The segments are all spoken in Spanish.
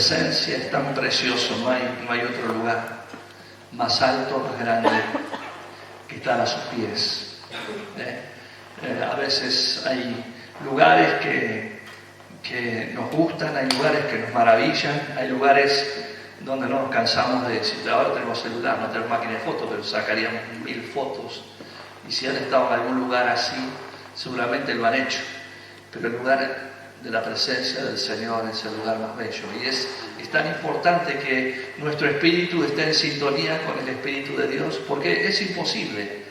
presencia es tan precioso, no hay otro lugar más alto, más grande, que estar a sus pies. A veces hay lugares que nos gustan, hay lugares que nos maravillan, hay lugares donde no nos cansamos de decir, ahora tenemos celular, no tenemos máquina de fotos, pero sacaríamos 1000 fotos. Y si han estado en algún lugar así, seguramente lo han hecho. Pero el lugar de la presencia del Señor es el lugar más bello. Y es tan importante que nuestro espíritu esté en sintonía con el Espíritu de Dios, porque es imposible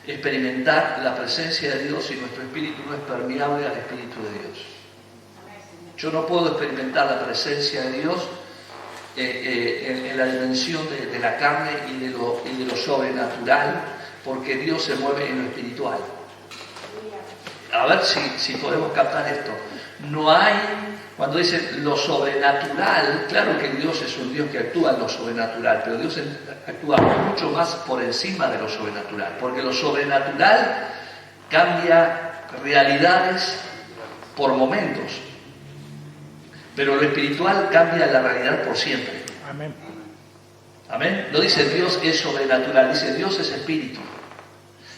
experimentar la presencia de Dios si nuestro espíritu no es permeable al Espíritu de Dios. Yo no puedo experimentar la presencia de Dios en la dimensión de la carne y de lo sobrenatural, porque Dios se mueve en lo espiritual. A ver si podemos captar esto. No hay, cuando dice lo sobrenatural, claro que Dios es un Dios que actúa en lo sobrenatural, pero Dios actúa mucho más por encima de lo sobrenatural, porque lo sobrenatural cambia realidades por momentos, pero lo espiritual cambia la realidad por siempre. Amén. Amén. No dice Dios es sobrenatural, dice Dios es espíritu.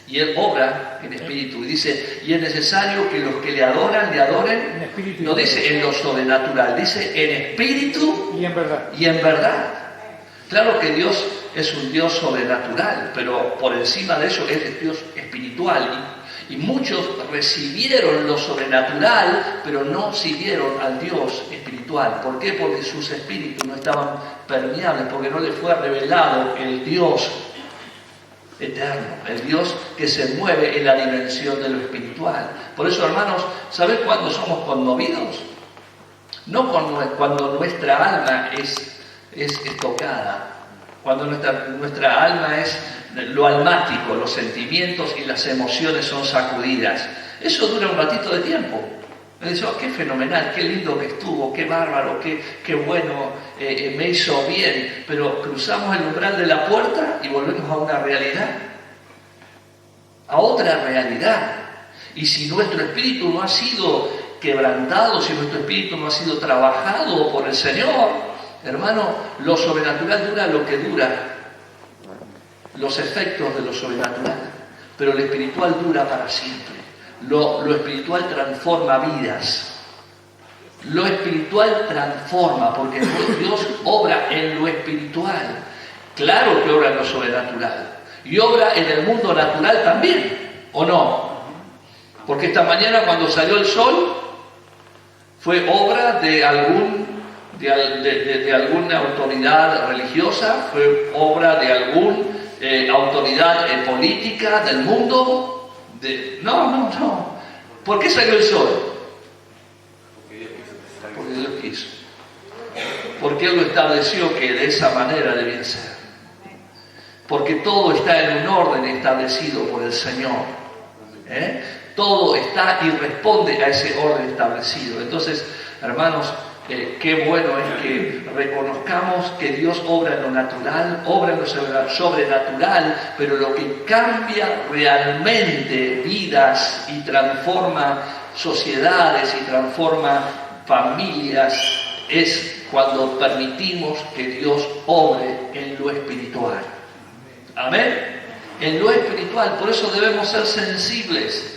Y Él obra en espíritu. Y dice, y es necesario que los que le adoren, en espíritu. no dice en lo sobrenatural, dice en espíritu y en verdad. Y en verdad. Claro que Dios es un Dios sobrenatural, pero por encima de eso es Dios espiritual. Y muchos recibieron lo sobrenatural, pero no siguieron al Dios espiritual. ¿Por qué? Porque sus espíritus no estaban permeables, porque no les fue revelado el Dios eterno, el Dios que se mueve en la dimensión de lo espiritual. Por eso, hermanos, ¿sabes cuándo somos conmovidos? No cuando nuestra alma es tocada, cuando nuestra alma es lo almático, los sentimientos y las emociones son sacudidas. Eso dura un ratito de tiempo. Me dice, oh, qué fenomenal, qué lindo que estuvo, qué bárbaro, qué bueno, me hizo bien. Pero cruzamos el umbral de la puerta y volvemos a una realidad, a otra realidad. Y si nuestro espíritu no ha sido quebrantado, si nuestro espíritu no ha sido trabajado por el Señor, hermano, lo sobrenatural dura lo que dura, los efectos de lo sobrenatural, pero lo espiritual dura para siempre. Lo espiritual transforma vidas. Lo espiritual transforma, porque Dios obra en lo espiritual. Claro que obra en lo sobrenatural. Y obra en el mundo natural también, ¿o no? Porque esta mañana cuando salió el sol, fue obra de alguna autoridad religiosa, fue obra de alguna autoridad política del mundo. No. ¿Por qué salió el sol? Porque Dios quiso. Porque Él lo estableció que de esa manera debía ser. Porque todo está en un orden establecido por el Señor. Todo está y responde a ese orden establecido. Entonces, hermanos, qué bueno es que reconozcamos que Dios obra en lo natural, obra en lo sobrenatural, pero lo que cambia realmente vidas y transforma sociedades y transforma familias es cuando permitimos que Dios obre en lo espiritual. Amén. En lo espiritual, por eso debemos ser sensibles.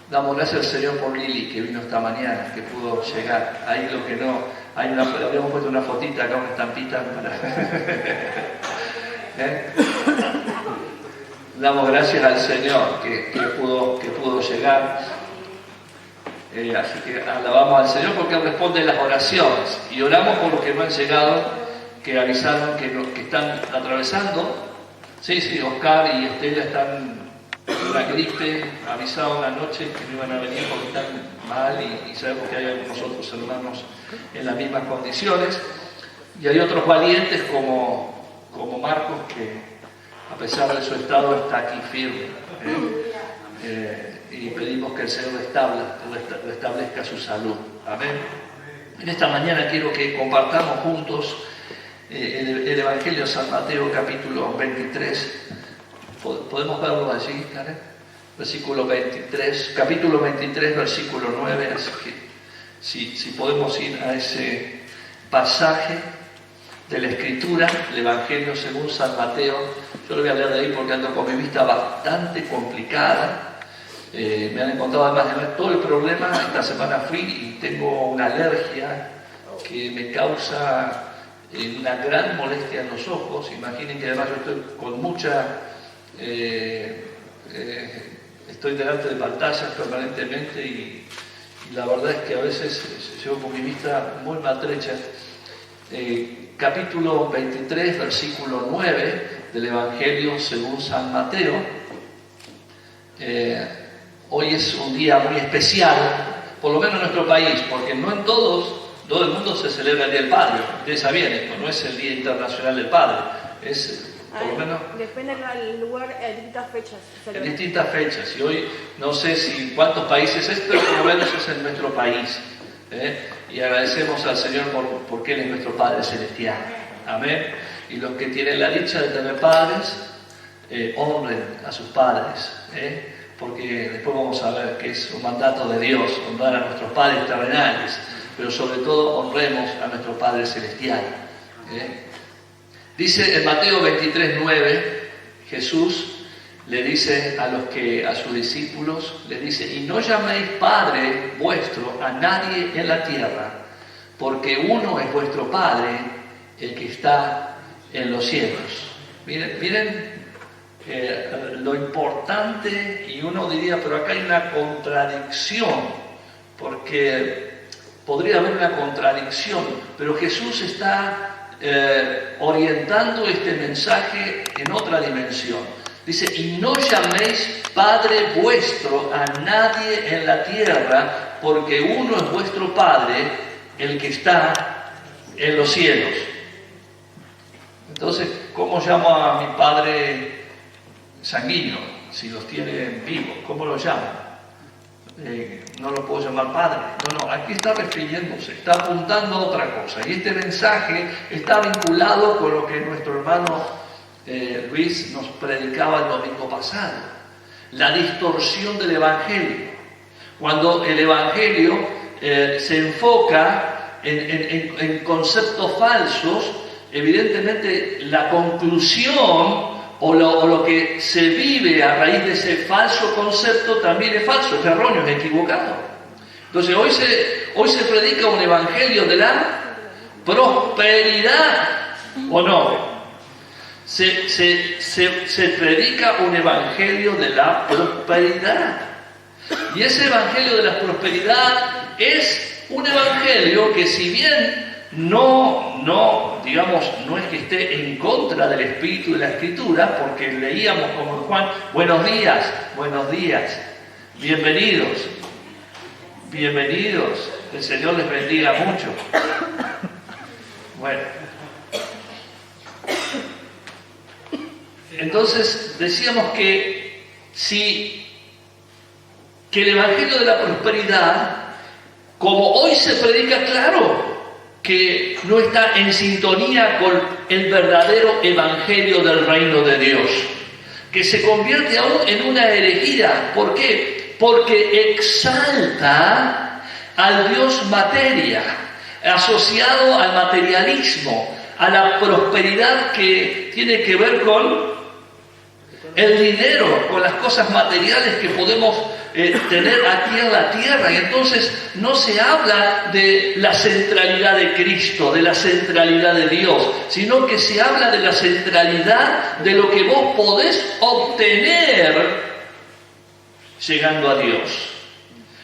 Damos gracias al Señor por Lili, que vino esta mañana, que pudo llegar. Ahí lo que no, habíamos puesto una fotita acá, una estampita para... Damos gracias al Señor que pudo llegar. Así que alabamos al Señor porque Él responde las oraciones. Y oramos por los que no han llegado, que avisaron que están atravesando. Sí, Oscar y Estela están con una gripe, avisaron anoche que no iban a venir porque están mal y sabemos que hay algunos otros hermanos en las mismas condiciones. Y hay otros valientes como Marcos que a pesar de su estado está aquí firme. Y pedimos que el Señor restablezca su salud. Amén. En esta mañana quiero que compartamos juntos el Evangelio de San Mateo, capítulo 23. ¿Podemos verlo allí, Karen? Versículo 23, capítulo 23, versículo 9. Así que si podemos ir a ese pasaje de la Escritura, el Evangelio según San Mateo. Yo lo voy a leer de ahí porque ando con mi vista bastante complicada. Me han encontrado además de ver todo el problema. Esta semana fui y tengo una alergia que me causa una gran molestia en los ojos. Imaginen que además yo estoy con mucha... estoy delante de pantallas permanentemente y la verdad es que a veces llevo con mi vista muy maltrecha. Capítulo 23, versículo 9 del Evangelio según San Mateo. Hoy es un día muy especial, por lo menos en nuestro país, porque no en todo el mundo se celebra el Día del Padre. Ustedes sabían esto, no es el Día Internacional del Padre, es por lo menos... Depende del lugar, en distintas fechas. En distintas fechas, y hoy no sé si cuántos países es, pero por lo menos es en nuestro país. Y agradecemos al Señor porque Él es nuestro Padre Celestial. Amén. Y los que tienen la dicha de tener padres, honren a sus padres, porque después vamos a ver que es un mandato de Dios, honrar a nuestros padres terrenales, pero sobre todo honremos a nuestro Padre Celestial. Dice en Mateo 23:9, Jesús le dice a sus discípulos, le dice: y no llaméis Padre vuestro a nadie en la tierra, porque uno es vuestro Padre, el que está en los cielos. Miren lo importante, y uno diría, pero acá hay una contradicción, porque podría haber una contradicción, pero Jesús está orientando este mensaje en otra dimensión. Dice: y no llaméis Padre vuestro a nadie en la tierra, porque uno es vuestro Padre, el que está en los cielos. Entonces, ¿cómo llamo a mi padre sanguíneo? Si los tiene vivos, ¿cómo lo llamo? No lo puedo llamar padre. No, aquí está refiriéndose, está apuntando a otra cosa. Y este mensaje está vinculado con lo que nuestro hermano Luis nos predicaba el domingo pasado. La distorsión del Evangelio. Cuando el Evangelio se enfoca en conceptos falsos, evidentemente la conclusión o lo que se vive a raíz de ese falso concepto también es falso, es erróneo, es equivocado. Entonces hoy se predica un evangelio de la prosperidad, ¿o no? Se predica un evangelio de la prosperidad. Y ese evangelio de la prosperidad es un evangelio que, si bien no es que esté en contra del espíritu de la Escritura, porque leíamos como en Juan: buenos días, bienvenidos, el Señor les bendiga mucho. Bueno, entonces decíamos que el evangelio de la prosperidad, como hoy se predica, claro que no está en sintonía con el verdadero evangelio del reino de Dios, que se convierte aún en una herejía. ¿Por qué? Porque exalta al Dios materia, asociado al materialismo, a la prosperidad que tiene que ver con el dinero, con las cosas materiales que podemos tener aquí en la tierra. Y entonces no se habla de la centralidad de Cristo, de la centralidad de Dios, sino que se habla de la centralidad de lo que vos podés obtener llegando a Dios.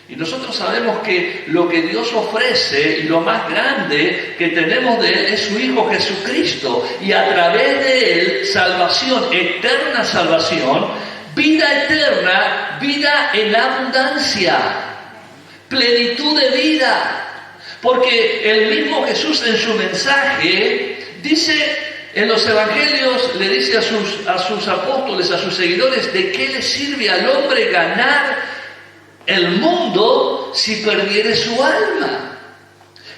Y nosotros sabemos que lo que Dios ofrece y lo más grande que tenemos de Él es su Hijo Jesucristo, y a través de Él salvación, eterna salvación, vida eterna, vida en abundancia, plenitud de vida. Porque el mismo Jesús en su mensaje dice, en los evangelios le dice a sus apóstoles, a sus seguidores: ¿de qué le sirve al hombre ganar el mundo si perdiere su alma?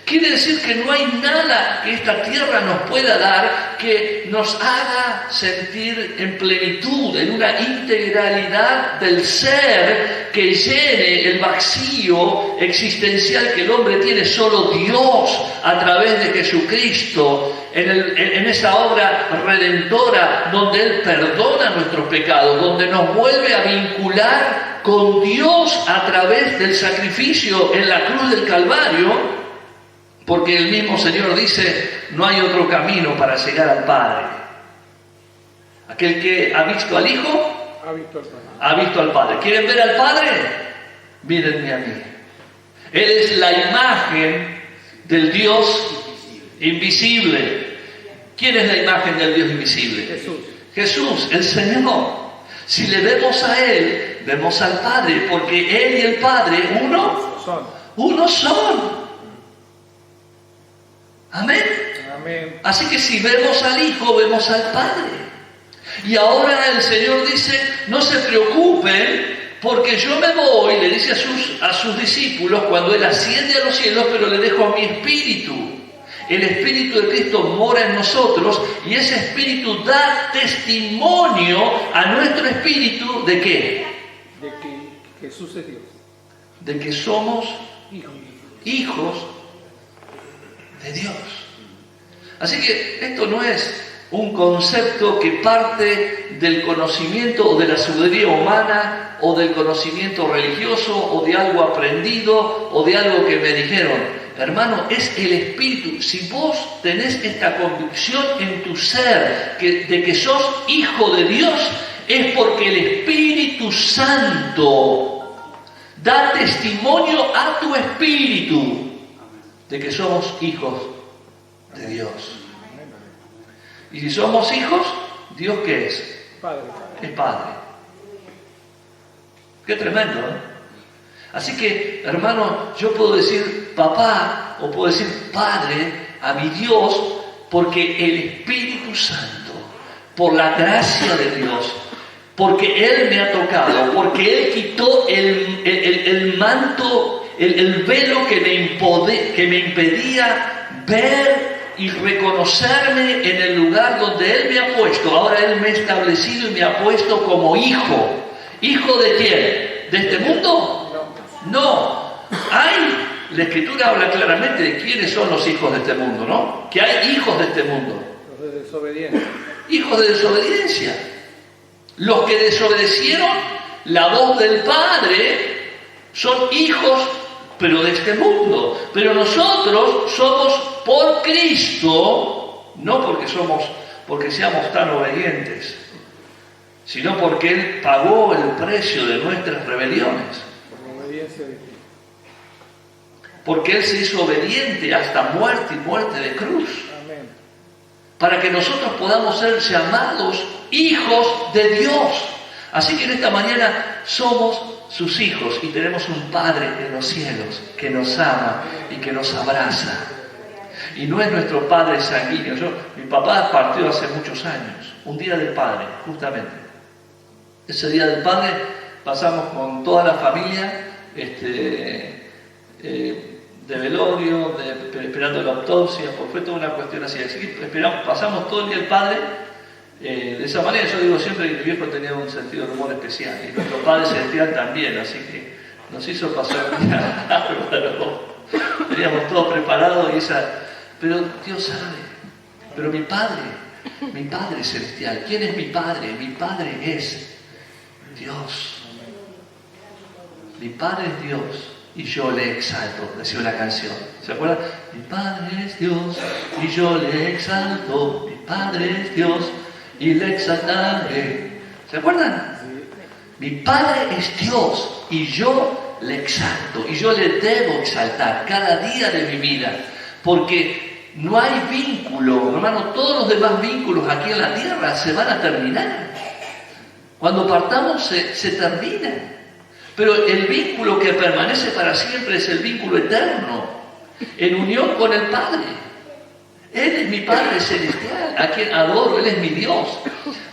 Quiere decir que no hay nada que esta tierra nos pueda dar que nos haga sentir en plenitud, en una integralidad del ser que llene el vacío existencial que el hombre tiene. Solo Dios, a través de Jesucristo, en esa obra redentora donde Él perdona nuestros pecados, donde nos vuelve a vincular con Dios a través del sacrificio en la cruz del Calvario. Porque el mismo Señor dice, no hay otro camino para llegar al Padre. Aquel que ha visto al Hijo, ha visto al Padre. ¿Quieren ver al Padre? Mírenme a mí. Él es la imagen del Dios invisible. ¿Quién es la imagen del Dios invisible? Jesús. Jesús, el Señor. Si le vemos a Él, vemos al Padre, porque Él y el Padre, uno son. Amén. Amén. Así que si vemos al Hijo, vemos al Padre. Y ahora el Señor dice, no se preocupen, porque yo me voy, le dice a sus discípulos, cuando Él asciende a los cielos, pero le dejo mi Espíritu. El Espíritu de Cristo mora en nosotros, y ese Espíritu da testimonio a nuestro espíritu, ¿de qué? De que Jesús es Dios. De que somos Hijos de Dios. Así que esto no es un concepto que parte del conocimiento o de la sabiduría humana o del conocimiento religioso o de algo aprendido o de algo que me dijeron. Hermano, es el Espíritu. Si vos tenés esta convicción en tu ser de que sos hijo de Dios, es porque el Espíritu Santo da testimonio a tu espíritu de que somos hijos de Dios. Y si somos hijos, ¿Dios qué es? Padre. Es Padre. Qué tremendo, ¿eh? Así que, hermano, yo puedo decir papá o puedo decir Padre a mi Dios, porque el Espíritu Santo, por la gracia de Dios, porque Él me ha tocado, porque Él quitó el manto, el velo que me impedía ver y reconocerme en el lugar donde Él me ha puesto. Ahora Él me ha establecido y me ha puesto como hijo. ¿Hijo de quién? ¿De este mundo? No. La Escritura habla claramente de quiénes son los hijos de este mundo, ¿no? Que hay hijos de este mundo. Los de desobediencia. Hijos de desobediencia. Los que desobedecieron la voz del Padre son hijos, pero de este mundo. Pero nosotros somos por Cristo, no porque seamos tan obedientes, sino porque Él pagó el precio de nuestras rebeliones. Por la obediencia de Cristo. Porque Él se hizo obediente hasta muerte y muerte de cruz. Amén. Para que nosotros podamos ser llamados hijos de Dios. Así que en esta mañana somos sus hijos y tenemos un Padre en los cielos que nos ama y que nos abraza. Y no es nuestro Padre sanguíneo. Mi papá partió hace muchos años, un día del Padre, justamente. Ese día del Padre pasamos con toda la familia de velorio, esperando la autopsia, porque fue toda una cuestión así. Así que pasamos todo el día del Padre. De esa manera, yo digo siempre que mi viejo tenía un sentido de humor especial y nuestro Padre celestial también, así que nos hizo pasar un día bárbaro. Teníamos todo preparado pero Dios sabe. Pero mi Padre celestial, ¿quién es mi Padre? Mi Padre es Dios. Mi Padre es Dios y yo le exalto, decía la canción. ¿Se acuerdan? Mi Padre es Dios y yo le exalto. Mi Padre es Dios y le exaltaré. ¿Se acuerdan? Mi Padre es Dios y yo le exalto. Y yo le debo exaltar cada día de mi vida. Porque no hay vínculo, hermano, todos los demás vínculos aquí en la tierra se van a terminar. Cuando partamos se terminan. Pero el vínculo que permanece para siempre es el vínculo eterno, en unión con el Padre. Él es mi Padre celestial, a quien adoro, Él es mi Dios.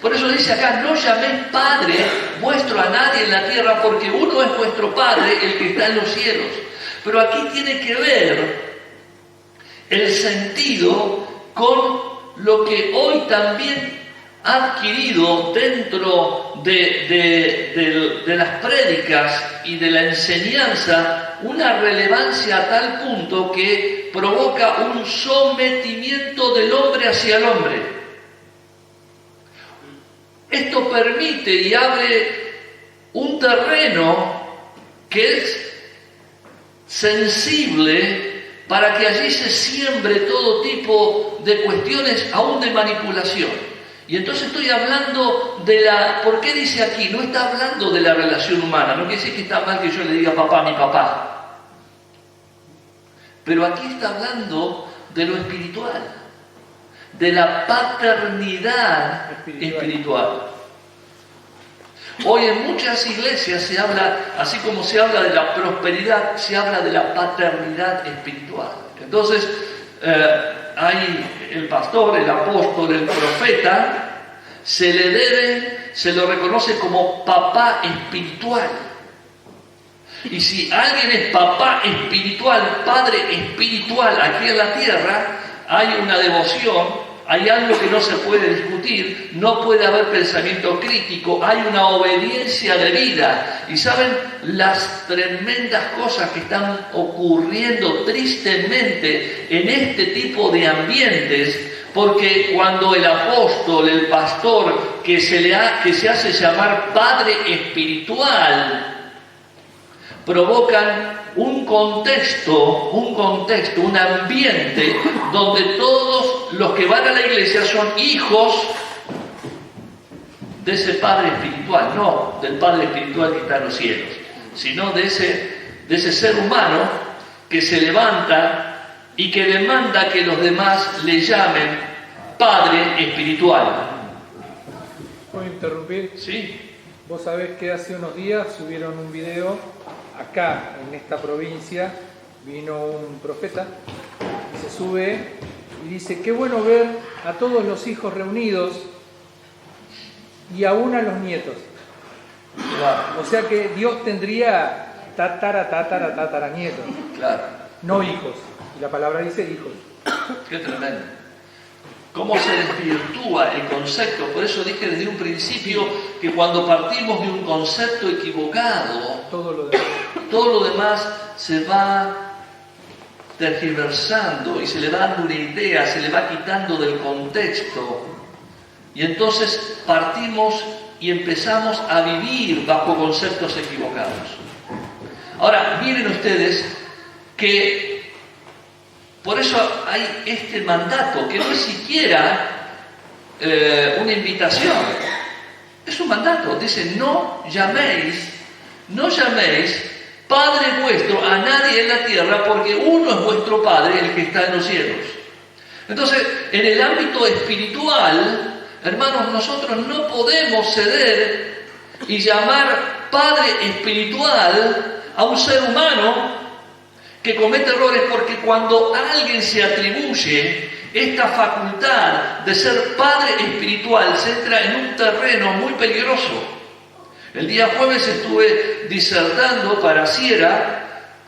Por eso dice acá, no llaméis Padre vuestro a nadie en la tierra, porque uno es vuestro Padre, el que está en los cielos. Pero aquí tiene que ver el sentido con lo que hoy también ha adquirido dentro de las prédicas y de la enseñanza una relevancia a tal punto que provoca un sometimiento del hombre hacia el hombre. Esto permite y abre un terreno que es sensible para que allí se siembre todo tipo de cuestiones, aún de manipulación. Y entonces estoy hablando de la... ¿Por qué dice aquí? No está hablando de la relación humana. No quiere decir que está mal que yo le diga papá a mi papá. Pero aquí está hablando de lo espiritual, de la paternidad espiritual. Hoy en muchas iglesias se habla, así como se habla de la prosperidad, se habla de la paternidad espiritual. Entonces, hay el pastor, el apóstol, el profeta, se lo reconoce como papá espiritual. Y si alguien es papá espiritual, padre espiritual aquí en la tierra, hay una devoción. Hay algo que no se puede discutir, no puede haber pensamiento crítico, hay una obediencia de vida. Y saben las tremendas cosas que están ocurriendo tristemente en este tipo de ambientes, porque cuando el apóstol, el pastor, que se hace llamar padre espiritual, provocan un contexto, un ambiente donde todos los que van a la iglesia son hijos de ese Padre espiritual, no del Padre espiritual que está en los cielos, sino de ese ser humano que se levanta y que demanda que los demás le llamen Padre espiritual. ¿Puedo interrumpir? Sí. Vos sabés que hace unos días subieron un video acá, en esta provincia, vino un profeta y se sube y dice, qué bueno ver a todos los hijos reunidos y aún a los nietos. Claro. O sea que Dios tendría tataranietos, Claro. no hijos. Y la palabra dice hijos. Qué tremendo. Cómo se desvirtúa el concepto. Por eso dije desde un principio que cuando partimos de un concepto equivocado, todo lo demás se va tergiversando y se le va dando una idea, se le va quitando del contexto. Y entonces partimos y empezamos a vivir bajo conceptos equivocados. Ahora, miren ustedes que por eso hay este mandato, que no es siquiera una invitación, es un mandato. Dice, no llaméis Padre vuestro a nadie en la tierra, porque uno es vuestro Padre, el que está en los cielos. Entonces, en el ámbito espiritual, hermanos, nosotros no podemos ceder y llamar Padre espiritual a un ser humano que comete errores, porque cuando alguien se atribuye esta facultad de ser padre espiritual, se entra en un terreno muy peligroso. El día jueves estuve disertando para Sierra,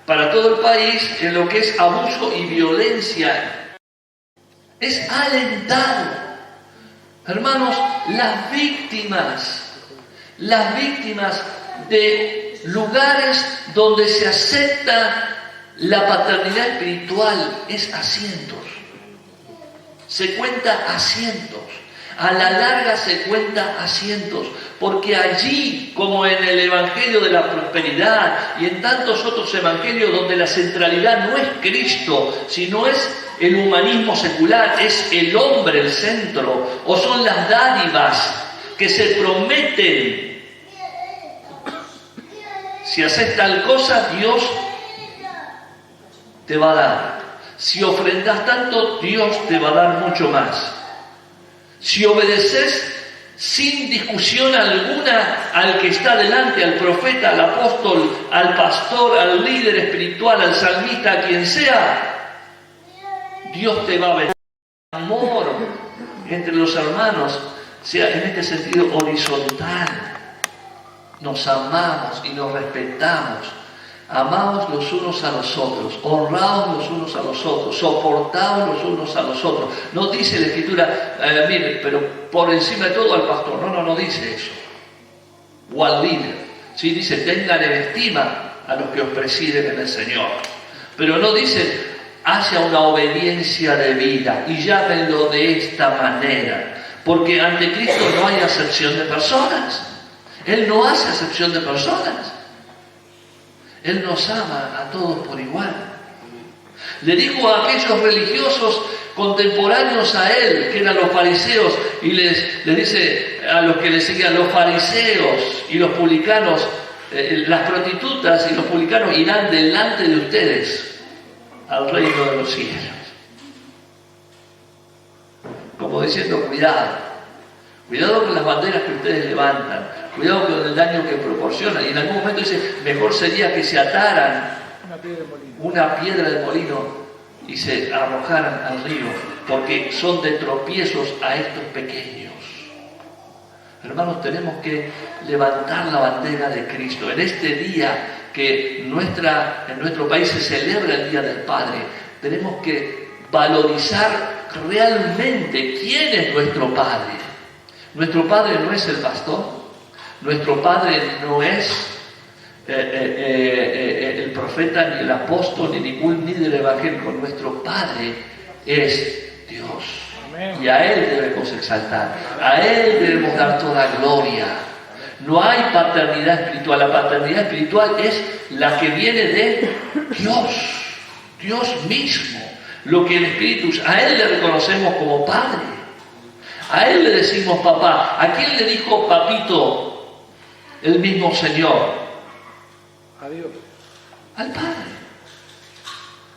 para todo el país, en lo que es abuso y violencia. Es alentar, hermanos, las víctimas de lugares donde se acepta la paternidad espiritual es a cientos. Se cuenta a cientos. A la larga se cuenta a cientos. Porque allí, como en el Evangelio de la Prosperidad y en tantos otros evangelios donde la centralidad no es Cristo, sino es el humanismo secular, es el hombre el centro, o son las dádivas que se prometen. Si haces tal cosa, Dios te va a dar. Si ofrendas tanto, Dios te va a dar mucho más. Si obedeces sin discusión alguna al que está delante, al profeta, al apóstol, al pastor, al líder espiritual, al salmista, a quien sea, Dios te va a bendecir. El amor entre los hermanos sea en este sentido horizontal. Nos amamos y nos respetamos. Amaos los unos a los otros, honraos los unos a los otros, soportaos los unos a los otros. No dice la Escritura, mire, pero por encima de todo al pastor. No dice eso. O al líder. Sí, dice, tengan en estima a los que os presiden en el Señor. Pero no dice, hacia una obediencia de vida y llámenlo de esta manera. Porque ante Cristo no hay acepción de personas. Él no hace acepción de personas. Él nos ama a todos por igual. Le dijo a aquellos religiosos contemporáneos a él, que eran los fariseos, y les dice a los que le seguían, los fariseos y los publicanos, las prostitutas y los publicanos irán delante de ustedes al reino de los cielos. Como diciendo, cuidado con las banderas que ustedes levantan, cuidado con el daño que proporcionan. Y en algún momento dice, mejor sería que se ataran una piedra de molino y se arrojaran al río, porque son de tropiezos a estos pequeños. Hermanos, tenemos que levantar la bandera de Cristo. En este día que en nuestro país se celebra el Día del Padre, tenemos que valorizar realmente quién es nuestro Padre. Nuestro Padre no es el pastor, nuestro Padre no es el profeta, ni el apóstol, ni ningún líder evangélico. Nuestro Padre es Dios. Amén. Y a Él debemos exaltar, a Él debemos dar toda gloria. No hay paternidad espiritual. La paternidad espiritual es la que viene de Dios mismo. Lo que el Espíritu, a Él le reconocemos como Padre. A Él le decimos papá. ¿A quién le dijo papito el mismo Señor? A Dios. Al Padre.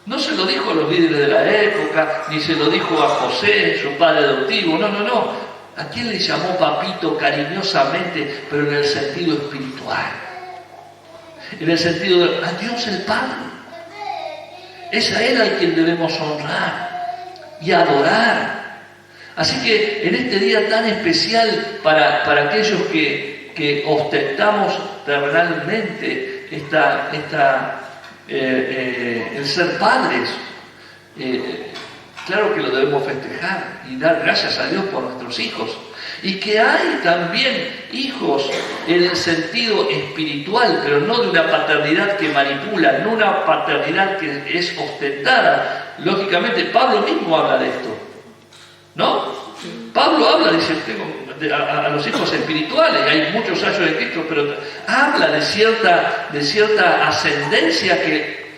No se lo dijo a los líderes de la época, ni se lo dijo a José, su padre adoptivo. No. ¿A quién le llamó papito cariñosamente, pero en el sentido espiritual? En el sentido de a Dios el Padre. Es a Él al quien debemos honrar y adorar. Así que en este día tan especial para aquellos que ostentamos terrenalmente el ser padres, claro que lo debemos festejar y dar gracias a Dios por nuestros hijos. Y que hay también hijos en el sentido espiritual, pero no de una paternidad que manipula, no una paternidad que es ostentada. Lógicamente, Pablo mismo habla de esto, ¿no? Pablo habla, dice, a los hijos espirituales, hay muchos años de Cristo, pero habla de cierta ascendencia que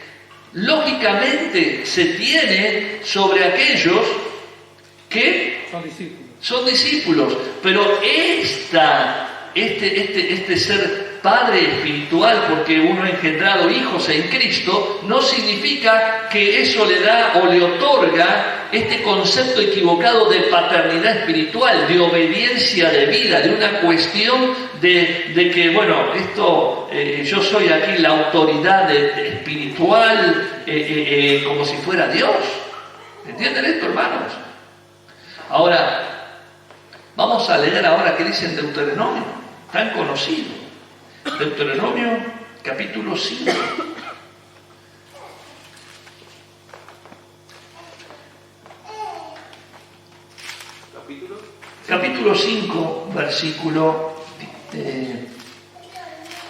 lógicamente se tiene sobre aquellos que son discípulos, pero este ser padre espiritual, porque uno ha engendrado hijos en Cristo, no significa que eso le da o le otorga este concepto equivocado de paternidad espiritual, de obediencia de vida, de una cuestión de que, bueno, yo soy aquí la autoridad espiritual, como si fuera Dios. ¿Entienden esto, hermanos? Ahora, vamos a leer ahora qué dice en Deuteronomio, tan conocido. Deuteronomio, capítulo 5. Capítulo 5, versículo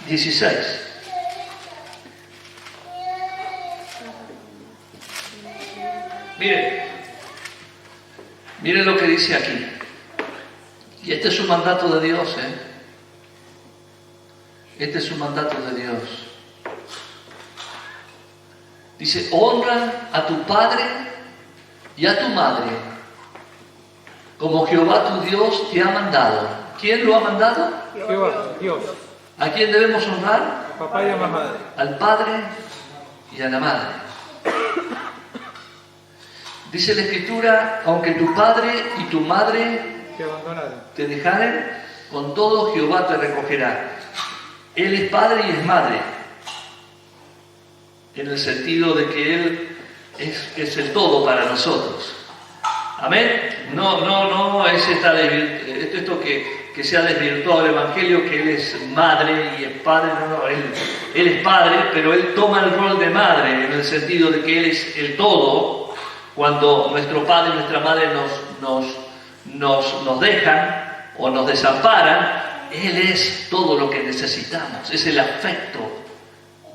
16. Miren lo que dice aquí. Y este es un mandato de Dios, Este es un mandato de Dios. Dice, honra a tu padre y a tu madre, como Jehová tu Dios te ha mandado. ¿Quién lo ha mandado? Jehová, Dios. ¿A quién debemos honrar? Al papá y a la madre. Al padre y a la madre. Dice la Escritura, aunque tu padre y tu madre te dejaren, con todo Jehová te recogerá. Él es padre y es madre, en el sentido de que Él es el todo para nosotros. Amén. No es esta esto que se ha desvirtuado el Evangelio, que Él es madre y es padre. No, Él es padre, pero Él toma el rol de madre, en el sentido de que Él es el todo. Cuando nuestro padre y nuestra madre nos dejan o nos desamparan, Él es todo lo que necesitamos, es el afecto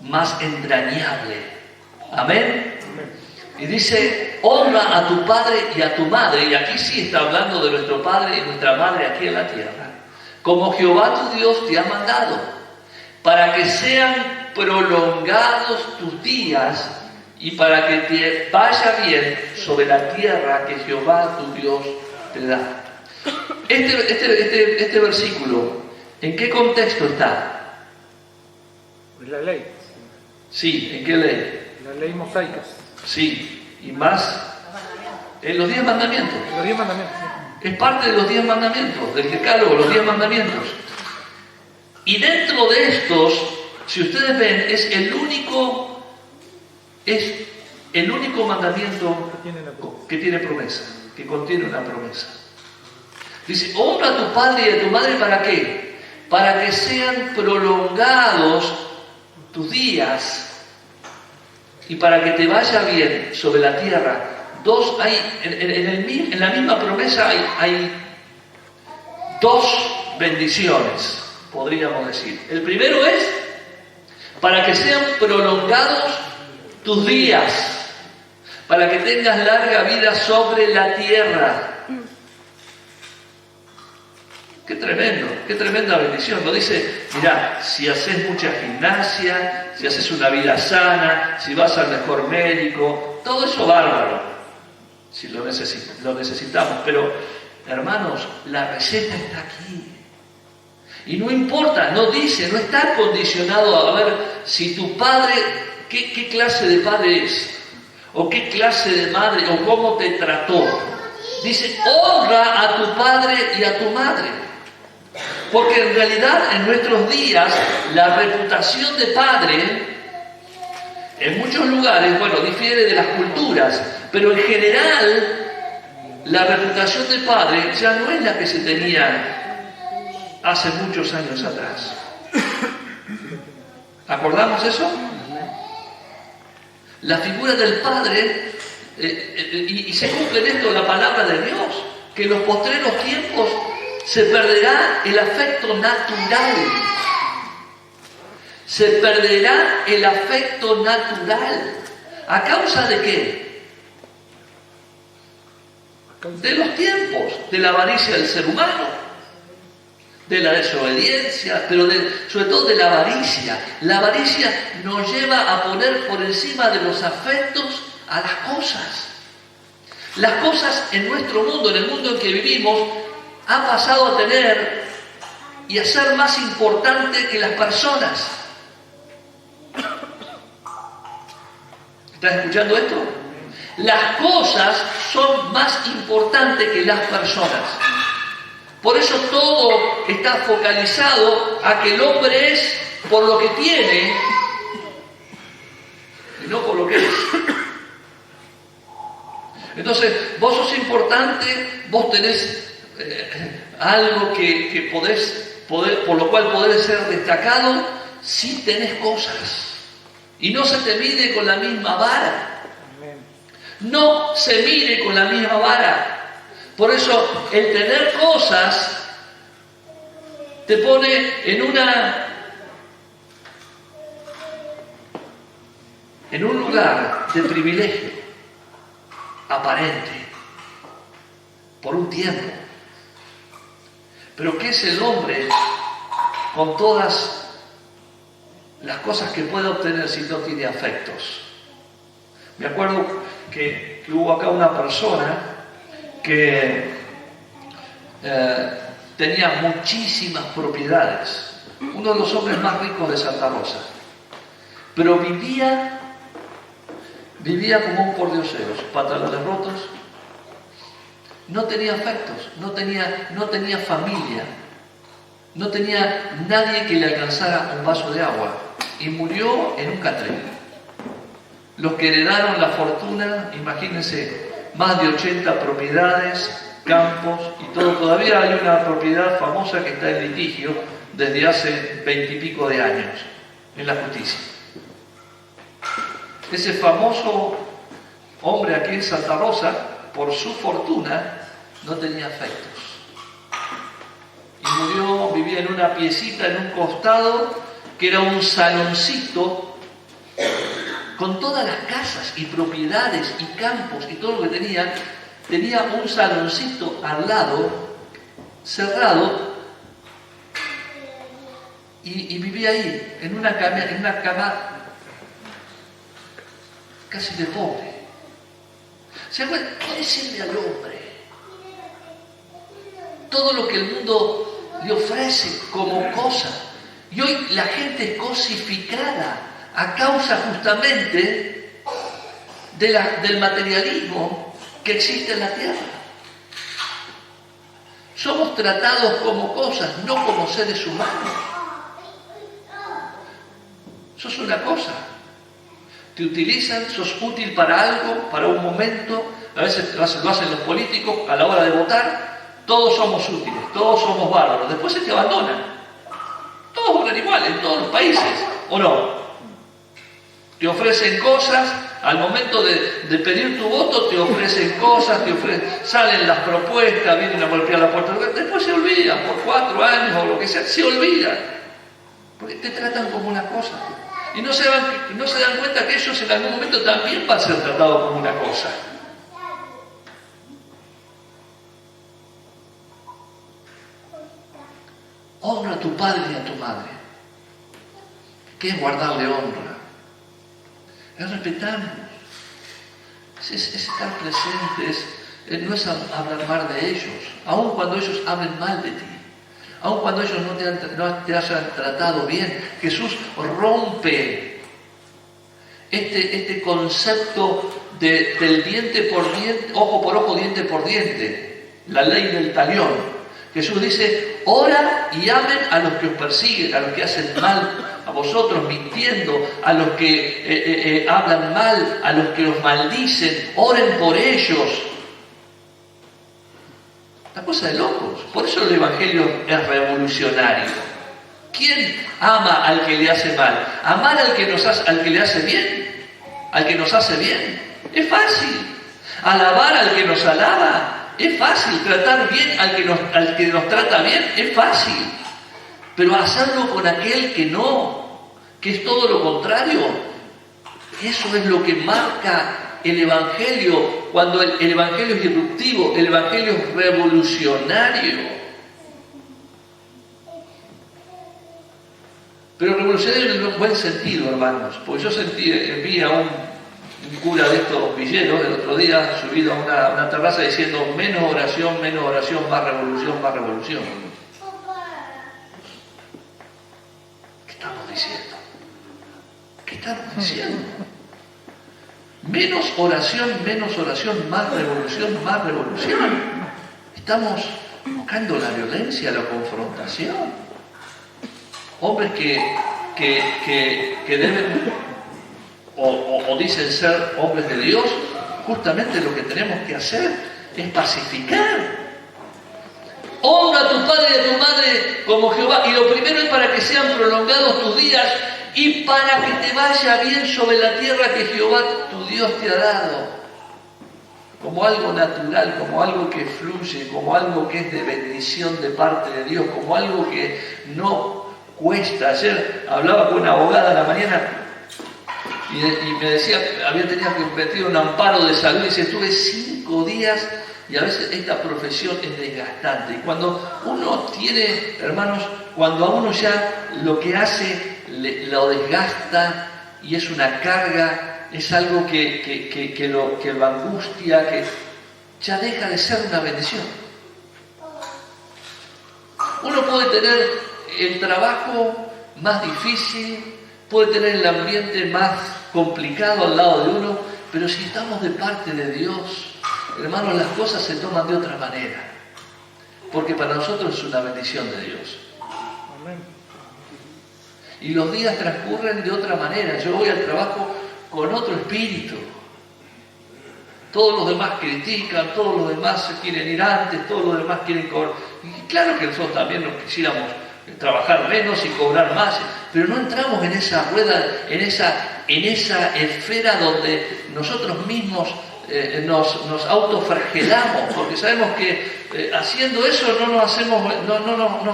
más entrañable. Amén. Y dice, honra a tu padre y a tu madre, y aquí sí está hablando de nuestro padre y nuestra madre aquí en la tierra, como Jehová tu Dios te ha mandado, para que sean prolongados tus días y para que te vaya bien sobre la tierra que Jehová tu Dios te da. Este versículo, ¿en qué contexto está? Pues la ley. Sí, ¿en qué ley? La ley mosaica. Sí, y más en los 10 mandamientos. Los 10 mandamientos. Es parte de los 10 mandamientos, del decálogo, los 10 mandamientos. Y dentro de estos, si ustedes ven, es el único mandamiento que tiene promesa, que contiene una promesa. Dice, honra a tu padre y a tu madre, ¿para qué? Para que sean prolongados tus días y para que te vaya bien sobre la tierra. En la misma promesa hay dos bendiciones, podríamos decir. El primero es para que sean prolongados tus días, para que tengas larga vida sobre la tierra. Qué tremenda bendición. Lo dice, mirá, si haces mucha gimnasia, si haces una vida sana, si vas al mejor médico, todo eso bárbaro, si lo necesitamos. Pero, hermanos, la receta está aquí. Y no importa, no está condicionado a ver si tu padre, qué clase de padre es, o qué clase de madre, o cómo te trató. Dice, honra a tu padre y a tu madre. Porque en realidad en nuestros días la reputación de padre en muchos lugares, difiere de las culturas, pero en general la reputación de padre ya no es la que se tenía hace muchos años atrás. ¿Acordamos eso? La figura del padre, y se cumple en esto la palabra de Dios, que en los postreros tiempos se perderá el afecto natural. Se perderá el afecto natural. ¿A causa de qué? De los tiempos, de la avaricia del ser humano, de la desobediencia, pero sobre todo de la avaricia. La avaricia nos lleva a poner por encima de los afectos a las cosas. Las cosas en nuestro mundo, en el mundo en que vivimos, ha pasado a tener y a ser más importante que las personas. ¿Estás escuchando esto? Las cosas son más importantes que las personas. Por eso todo está focalizado a que el hombre es por lo que tiene y no por lo que es. Entonces, vos sos importante, vos tenés algo que por lo cual podés ser destacado si tenés cosas. Y no se te mide con la misma vara. No se mide con la misma vara. Por eso el tener cosas te pone en un lugar de privilegio aparente por un tiempo. Pero ¿qué es el hombre con todas las cosas que puede obtener si no tiene afectos? Me acuerdo que hubo acá una persona que tenía muchísimas propiedades, uno de los hombres más ricos de Santa Rosa, pero vivía como un pordiosero, sus pantalones rotos, no tenía afectos, no tenía familia, no tenía nadie que le alcanzara un vaso de agua y murió en un catril. Los que heredaron la fortuna, imagínense, más de 80 propiedades, campos y todo todavía hay una propiedad famosa que está en litigio desde hace 20 y pico de años en la justicia. Ese famoso hombre aquí en Santa Rosa, por su fortuna, no tenía afectos. Y murió, vivía en una piecita en un costado que era un saloncito con todas las casas y propiedades y campos y todo lo que tenía. Tenía un saloncito al lado, cerrado, y vivía ahí, en una cama casi de pobre. ¿Se acuerdan? ¿Qué decirle al hombre? Todo lo que el mundo le ofrece como cosa. Y hoy la gente es cosificada a causa justamente del materialismo que existe en la tierra. Somos tratados como cosas, no como seres humanos. Sos una cosa. Te utilizan, sos útil para algo, para un momento. A veces lo hacen los políticos a la hora de votar. Todos somos útiles, todos somos bárbaros. Después se te abandonan. Todos votan igual en todos los países, ¿o no? Te ofrecen cosas, al momento de pedir tu voto te ofrecen cosas, salen las propuestas, vienen a golpear la puerta, después se olvidan, por 4 años o lo que sea, se olvidan, porque te tratan como una cosa. Y no se dan cuenta que ellos en algún momento también van a ser tratados como una cosa. Honra a tu padre y a tu madre. ¿Qué es guardarle honra? Es respetarnos, es estar presentes, no es hablar mal de ellos, aun cuando ellos hablen mal de ti, aun cuando ellos no te hayan tratado bien. Jesús rompe este concepto del diente por diente, ojo por ojo, diente por diente, la ley del talión. Jesús dice: ora y amen a los que os persiguen, a los que hacen mal a vosotros, mintiendo, a los que hablan mal, a los que os maldicen, oren por ellos. Una cosa de locos. Por eso el Evangelio es revolucionario. ¿Quién ama al que le hace mal? Amar al que le hace bien, al que nos hace bien, es fácil. Alabar al que nos alaba, es fácil. Tratar bien al que nos trata bien, es fácil. Pero hacerlo con aquel que no, que es todo lo contrario, eso es lo que marca el Evangelio, cuando el Evangelio es disruptivo, el Evangelio es revolucionario. Pero revolucionario en un buen sentido, hermanos, porque yo vi a un cura de estos villeros el otro día subido a una terraza diciendo: menos oración, más revolución, más revolución. ¿Qué estamos diciendo? Menos oración, más revolución, más revolución. Estamos buscando la violencia, la confrontación. Hombres que deben o dicen ser hombres de Dios, justamente lo que tenemos que hacer es pacificar. Honra a tu padre y a tu madre como Jehová. Y lo primero es para que sean prolongados tus días y para que te vaya bien sobre la tierra que Jehová tu Dios te ha dado. Como algo natural, como algo que fluye, como algo que es de bendición de parte de Dios, como algo que no cuesta. Ayer hablaba con una abogada en la mañana y me decía, había tenido que meter un amparo de salud, y dice: estuve 5 días. Y a veces esta profesión es desgastante. Y cuando uno tiene, hermanos, cuando a uno ya lo que hace lo desgasta y es una carga, es algo que lo angustia, que ya deja de ser una bendición. Uno puede tener el trabajo más difícil, puede tener el ambiente más complicado al lado de uno, pero si estamos de parte de Dios, hermanos, las cosas se toman de otra manera, porque para nosotros es una bendición de Dios. Amén. Y los días transcurren de otra manera. Yo voy al trabajo con otro espíritu. todos los demás critican, todos los demás se quieren ir antes, todos los demás quieren cobrar. Y claro que nosotros también nos quisiéramos trabajar menos y cobrar más, pero no entramos en esa rueda, en esa esfera donde nosotros mismos nos autoflagelamos, porque sabemos que haciendo eso no nos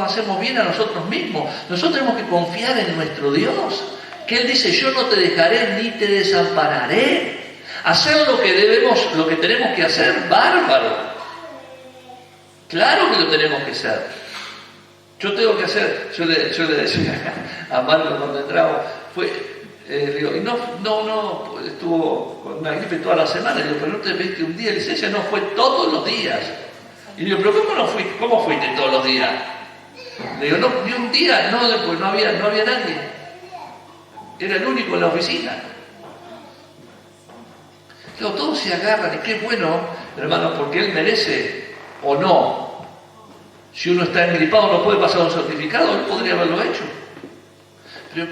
hacemos bien a nosotros mismos. Nosotros tenemos que confiar en nuestro Dios, que Él dice: yo no te dejaré ni te desampararé. Hacer lo que tenemos que hacer, bárbaro. Claro que lo tenemos que hacer. Yo tengo que hacer, yo le decía a Marco cuando entramos, digo, y no, estuvo con una gripe toda la semana. Y digo, pero no te viste un día. Y dice: ella no fue todos los días. Y digo, pero ¿cómo fuiste todos los días? Le digo, no, ni un día, no, pues no había nadie. Era el único en la oficina. Digo, todos se agarran, y qué bueno, hermano, porque él merece o no. Si uno está engripado no puede pasar un certificado, él podría haberlo hecho. Pero,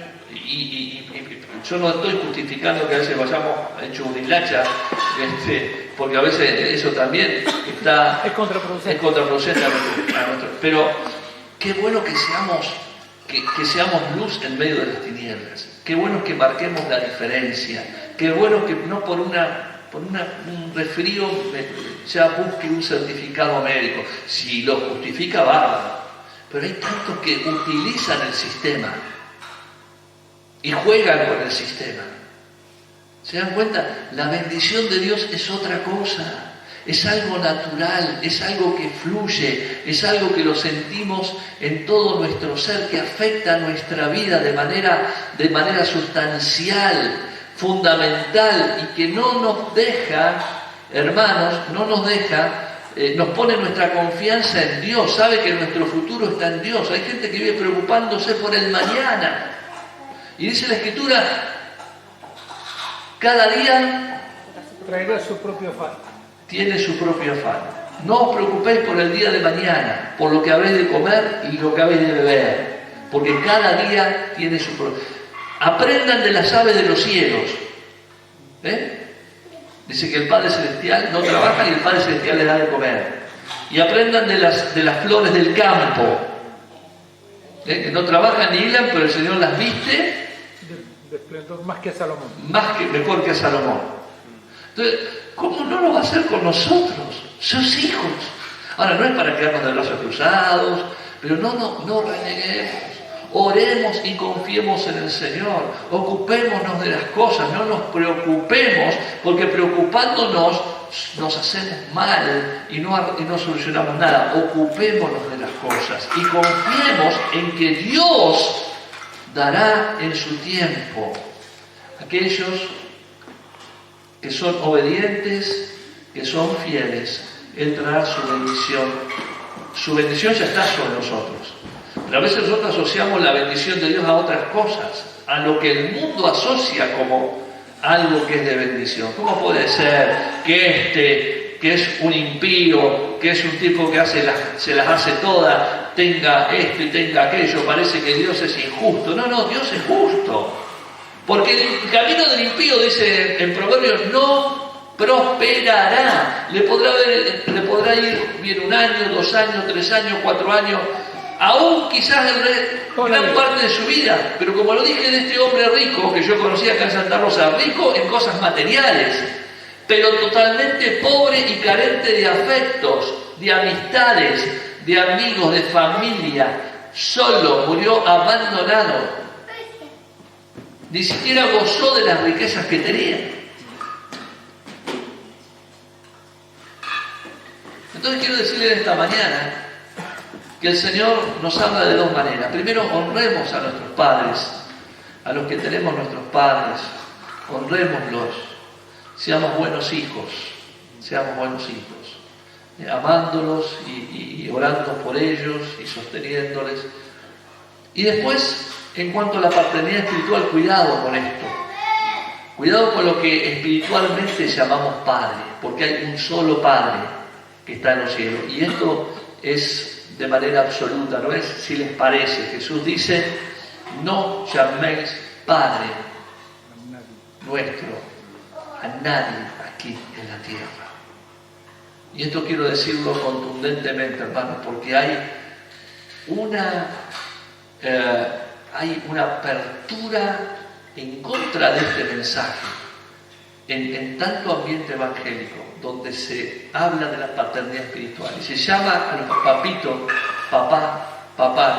yo no estoy justificando que a veces vayamos hecho un hilacha, porque a veces eso también es contraproducente a nuestro. Pero qué bueno que seamos luz en medio de las tinieblas. Qué bueno que marquemos la diferencia. Qué bueno que no por un resfrío ya busque un certificado médico. Si lo justifica, bárbaro. Pero hay tantos que utilizan el sistema y juegan con el sistema. ¿Se dan cuenta? La bendición de Dios es otra cosa. Es algo natural, es algo que fluye, es algo que lo sentimos en todo nuestro ser, que afecta a nuestra vida de manera sustancial, fundamental, y que no nos deja, hermanos, nos pone nuestra confianza en Dios, sabe que nuestro futuro está en Dios. Hay gente que vive preocupándose por el mañana. Y dice la Escritura, cada día traerá su propio afán. Tiene su propio afán. No os preocupéis por el día de mañana, por lo que habéis de comer y lo que habéis de beber, porque cada día tiene su propio. Aprendan de las aves de los cielos. Dice que el Padre Celestial no trabaja y el Padre Celestial les da de comer. Y aprendan de las flores del campo, que no trabajan ni hilan, pero el Señor las viste. De esplendor, más que a Salomón. Mejor que a Salomón. Entonces, ¿cómo no lo va a hacer con nosotros, sus hijos? Ahora, no es para quedarnos de brazos cruzados, pero no reneguemos. Oremos y confiemos en el Señor. Ocupémonos de las cosas, no nos preocupemos, porque preocupándonos nos hacemos mal y no solucionamos nada. Ocupémonos de las cosas y confiemos en que Dios dará en su tiempo. Aquellos que son obedientes, que son fieles, Él traerá su bendición. Su bendición ya está sobre nosotros. Pero a veces nosotros asociamos la bendición de Dios a otras cosas, a lo que el mundo asocia como algo que es de bendición. ¿Cómo puede ser que es un impío, que es un tipo que se las hace todas, tenga esto y tenga aquello? Parece que Dios es injusto. No, Dios es justo. Porque el camino del impío, dice en Proverbios, no prosperará. Le podrá ir bien 1 año, 2 años, 3 años, 4 años, aún quizás gran parte de su vida. Pero como lo dije de este hombre rico, que yo conocía acá en Santa Rosa, rico en cosas materiales, pero totalmente pobre y carente de afectos, de amistades, de amigos, de familia, solo, murió abandonado. Ni siquiera gozó de las riquezas que tenía. Entonces quiero decirle esta mañana que el Señor nos habla de 2 maneras. Primero, honremos a nuestros padres, a los que tenemos nuestros padres, honrémoslos, seamos buenos hijos, amándolos y orando por ellos y sosteniéndoles. Y después, en cuanto a la paternidad espiritual, cuidado con esto. Cuidado con lo que espiritualmente llamamos Padre, porque hay un solo Padre que está en los cielos. Y esto es de manera absoluta, no es si les parece. Jesús dice, no llaméis Padre nuestro a nadie, a aquí en la tierra. Y esto quiero decirlo contundentemente, hermanos, porque hay una apertura en contra de este mensaje en tanto ambiente evangélico, donde se habla de la paternidad espiritual y se llama a los papitos, papá,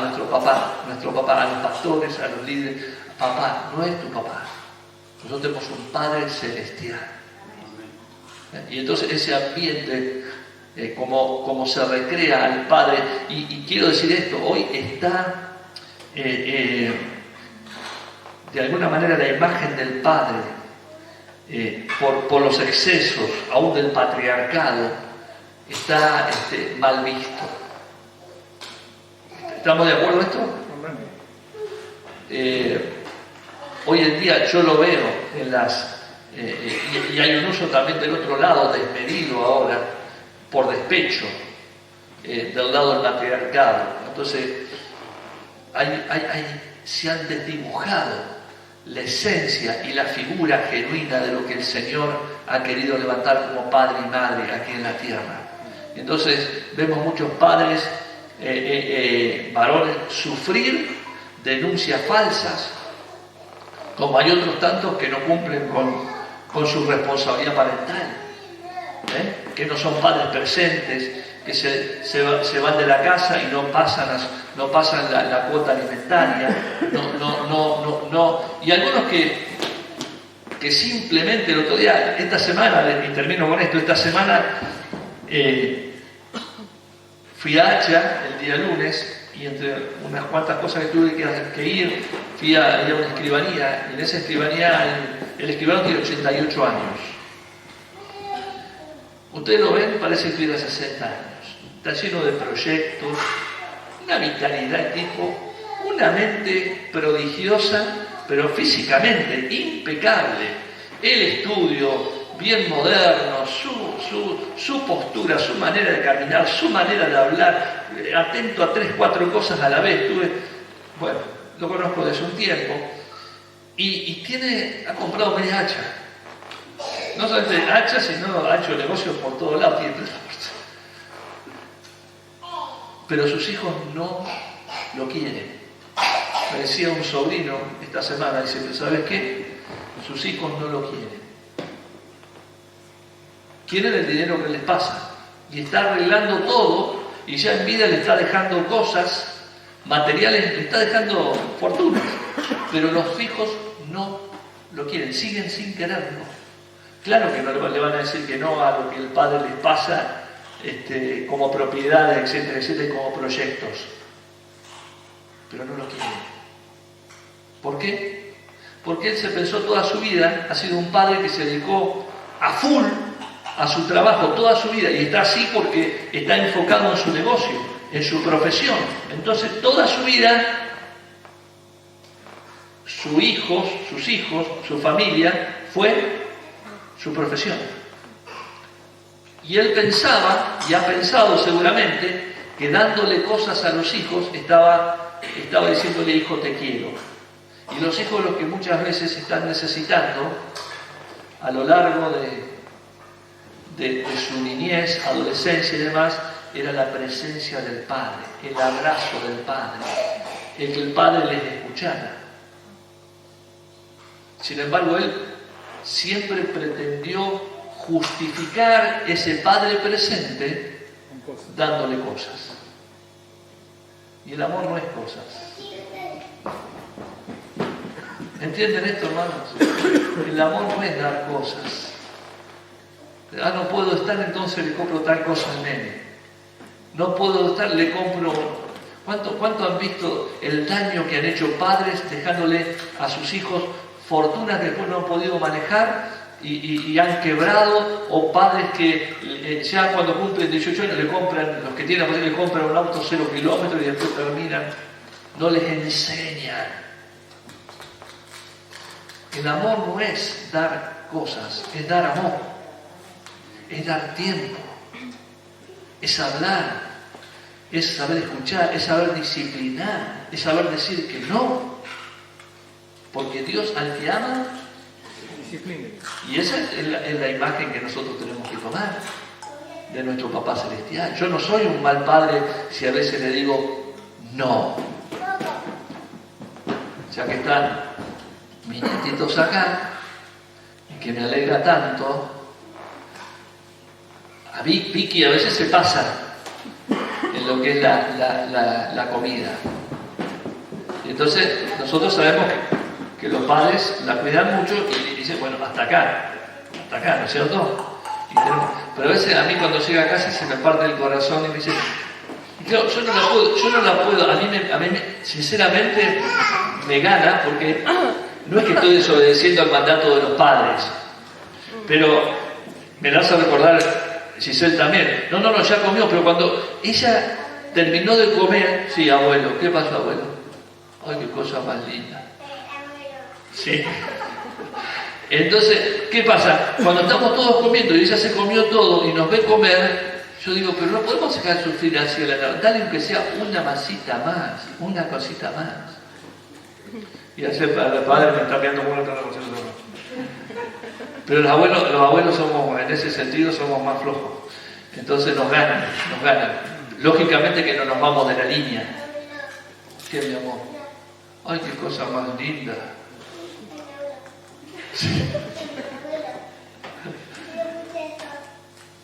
nuestro papá, a los pastores, a los líderes, papá, no es tu papá. Nosotros tenemos un Padre celestial. Y entonces ese ambiente, como se recrea al Padre, y quiero decir esto, hoy está de alguna manera la imagen del Padre, por los excesos, aún del patriarcado, está mal visto. ¿Estamos de acuerdo en esto? Hoy en día yo lo veo en y hay un uso también del otro lado, desmedido ahora, por despecho, del lado del patriarcado. Entonces, se han desdibujado la esencia y la figura genuina de lo que el Señor ha querido levantar como padre y madre aquí en la tierra. Entonces, vemos muchos padres, varones, sufrir denuncias falsas, como hay otros tantos que no cumplen con su responsabilidad parental, que no son padres presentes, que se van de la casa y no pasan la cuota alimentaria, y algunos que simplemente el otro día, esta semana, y termino con esto, esta semana fui a Hacha el día lunes, y entre unas cuantas cosas que tuve que ir, fui a una escribanía, y en esa escribanía el escribano tiene 88 años. Ustedes lo ven, parece que tiene 60 años. Está lleno de proyectos, una vitalidad tipo, una mente prodigiosa, pero físicamente impecable. El estudio, bien moderno, su postura, su manera de caminar, su manera de hablar, atento a 3, 4 cosas a la vez. Lo conozco desde un tiempo, y ha comprado media hacha. No solamente hacha, sino ha hecho negocios por todos lados, tiene pero sus hijos no lo quieren. Me decía un sobrino esta semana, dice, pero ¿sabes qué? Sus hijos no lo quieren. Quieren el dinero que les pasa, y está arreglando todo, y ya en vida le está dejando cosas materiales, le está dejando fortunas, pero los hijos no lo quieren, siguen sin quererlo. Claro que no le van a decir que no a lo que el padre les pasa, como propiedades, etcétera, etcétera, como proyectos, pero no lo quieren. ¿Por qué? Porque él se pensó toda su vida, ha sido un padre que se dedicó a full a su trabajo toda su vida, y está así porque está enfocado en su negocio, en su profesión. Entonces toda su vida, sus hijos, su familia, fue su profesión. Y él pensaba, y ha pensado seguramente, que dándole cosas a los hijos estaba diciéndole, hijo, te quiero. Y los hijos, lo que muchas veces están necesitando a lo largo de su niñez, adolescencia y demás, era la presencia del Padre, el abrazo del Padre, el que el Padre les escuchara. Sin embargo, él siempre pretendió justificar ese Padre presente dándole cosas. Y el amor no es cosas. ¿Entienden esto, hermanos? El amor no es dar cosas. No puedo estar, entonces le compro tal cosa al nene. No puedo estar, le compro... ¿Cuánto han visto el daño que han hecho padres dejándole a sus hijos fortunas que después no han podido manejar y han quebrado? O padres que ya cuando cumplen 18 años le compran, los que tienen la posibilidad, le compran un auto 0 kilómetros y después terminan, no les enseñan. El amor no es dar cosas, es dar amor, es dar tiempo, es hablar, es saber escuchar, es saber disciplinar, es saber decir que no. Porque Dios al que ama, disciplinen. Y esa es la imagen que nosotros tenemos que tomar de nuestro Papá Celestial. Yo no soy un mal padre si a veces le digo no. Ya que están mis nietitos acá, y que me alegra tanto, a Vicky a veces se pasa en lo que es la comida. Y entonces nosotros sabemos que los padres la cuidan mucho y dicen, bueno, hasta acá, ¿no es cierto? Pero a veces a mí cuando llega a casa se me parte el corazón y me dice, yo no la puedo, a mí sinceramente me gana, porque no es que estoy desobedeciendo al mandato de los padres, pero me la hace recordar Giselle también. No, ya comió, pero cuando ella terminó de comer, sí, abuelo, ¿qué pasó, abuelo? Ay, qué cosa más linda. Sí. Entonces, ¿qué pasa? Cuando estamos todos comiendo y ella se comió todo y nos ve comer, yo digo, pero no podemos dejar sufrir así a la nada. Dale aunque sea una masita más, una cosita más. Y así el padre me está viendo muy otra cosa. Pero los abuelos somos, en ese sentido, somos más flojos. Entonces nos ganan. Lógicamente que no nos vamos de la línea. ¿Qué, mi amor? Ay, qué cosa más linda. Sí.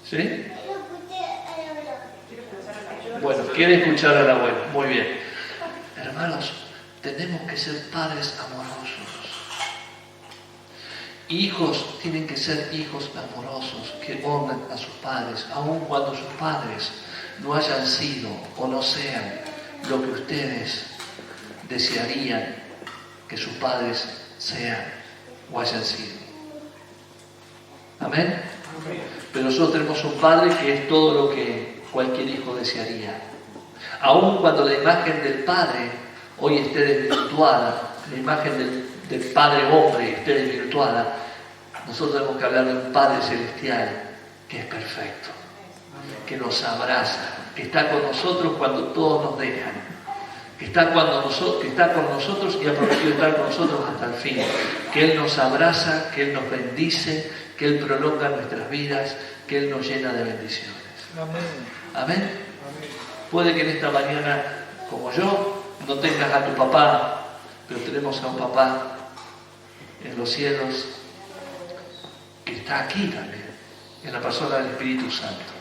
¿Sí? Bueno, quiere escuchar al abuelo. Muy bien. Hermanos, tenemos que ser padres amorosos. Hijos tienen que ser hijos amorosos, que honren a sus padres, aun cuando sus padres no hayan sido o no sean lo que ustedes desearían que sus padres sean o hayan sido. ¿Amén? Pero nosotros tenemos un Padre que es todo lo que cualquier hijo desearía. Aun cuando la imagen del Padre hoy esté desvirtuada, la imagen del Padre hombre esté desvirtuada, nosotros tenemos que hablar de un Padre celestial que es perfecto, que nos abraza, que está con nosotros cuando todos nos dejan, que está con nosotros y ha prometido estar con nosotros hasta el fin, que Él nos abraza, que Él nos bendice, que Él prolonga nuestras vidas, que Él nos llena de bendiciones. Amén. Amén. Puede que en esta mañana, como yo, no tengas a tu papá, pero tenemos a un papá en los cielos que está aquí también, en la persona del Espíritu Santo,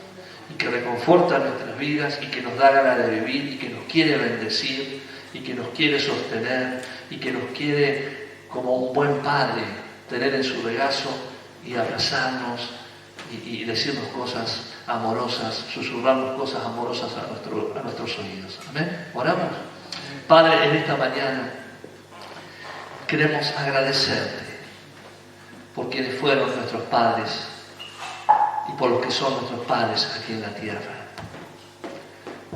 y que reconforta nuestras vidas y que nos da ganas de vivir y que nos quiere bendecir y que nos quiere sostener y que nos quiere, como un buen padre, tener en su regazo y abrazarnos y decirnos cosas amorosas, susurrarnos cosas amorosas a nuestros oídos. Amén. ¿Oramos? Padre, en esta mañana queremos agradecerte por quienes fueron nuestros padres y por los que son nuestros padres aquí en la tierra.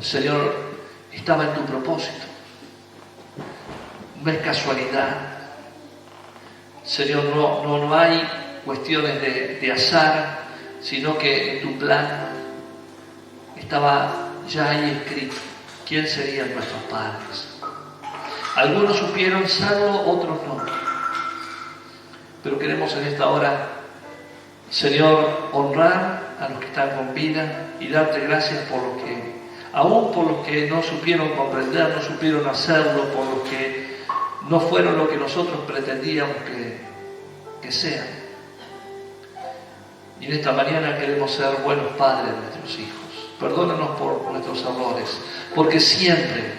Señor, estaba en tu propósito. No es casualidad. Señor, no hay cuestiones de azar, sino que en tu plan estaba ya ahí escrito quién serían nuestros padres. Algunos supieron salvo, otros no. Pero queremos en esta hora, Señor, honrar a los que están con vida y darte gracias por los que, aún por los que no supieron comprender, no supieron hacerlo, por los que no fueron lo que nosotros pretendíamos que sean. Y en esta mañana queremos ser buenos padres de nuestros hijos. Perdónanos por nuestros errores, porque siempre,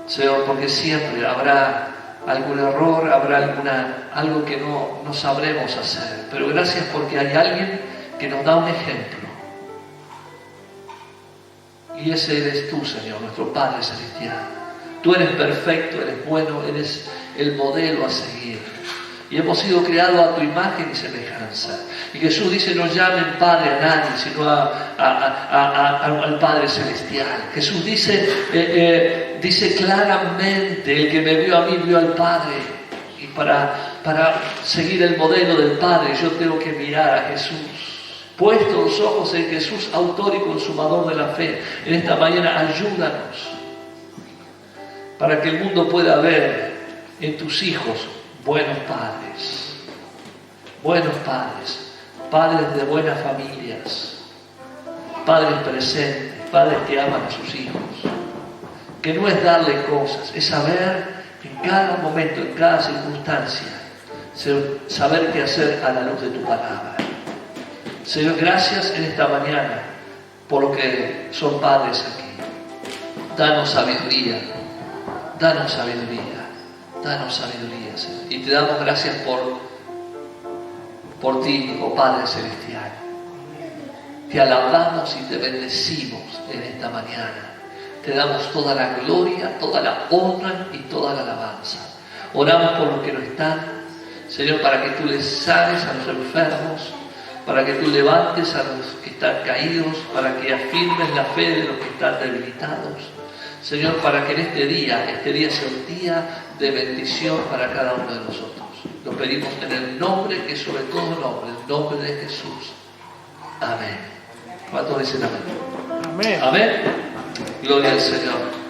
Señor, porque siempre habrá algún error, habrá algo que no sabremos hacer. Pero gracias porque hay alguien que nos da un ejemplo. Y ese eres tú, Señor, nuestro Padre Celestial. Tú eres perfecto, eres bueno, eres el modelo a seguir. Y hemos sido creados a tu imagen y semejanza. Y Jesús dice, no llamen Padre a nadie, sino al Padre Celestial. Jesús dice claramente, el que me vio a mí, vio al Padre. Y para seguir el modelo del Padre, yo tengo que mirar a Jesús. Puesto los ojos en Jesús, autor y consumador de la fe. En esta mañana, ayúdanos para que el mundo pueda ver en tus hijos buenos padres. buenos padres, padres de buenas familias, padres presentes, padres que aman a sus hijos, que no es darle cosas, es saber en cada momento, en cada circunstancia, saber qué hacer a la luz de tu palabra. Señor, gracias en esta mañana por lo que son padres aquí. Danos sabiduría, danos sabiduría, danos sabiduría, Señor. Y te damos gracias por ti, oh Padre Celestial. Te alabamos y te bendecimos en esta mañana. Te damos toda la gloria, toda la honra y toda la alabanza. Oramos por los que no están, Señor, para que tú les sanes a los enfermos, para que tú levantes a los que están caídos, para que afirmes la fe de los que están debilitados. Señor, para que en este día sea un día de bendición para cada uno de nosotros. Lo pedimos en el nombre que es sobre todo nombre, el nombre de Jesús. Amén. ¿Cuántos dicen amén? Amén. Amén. Gloria al Señor.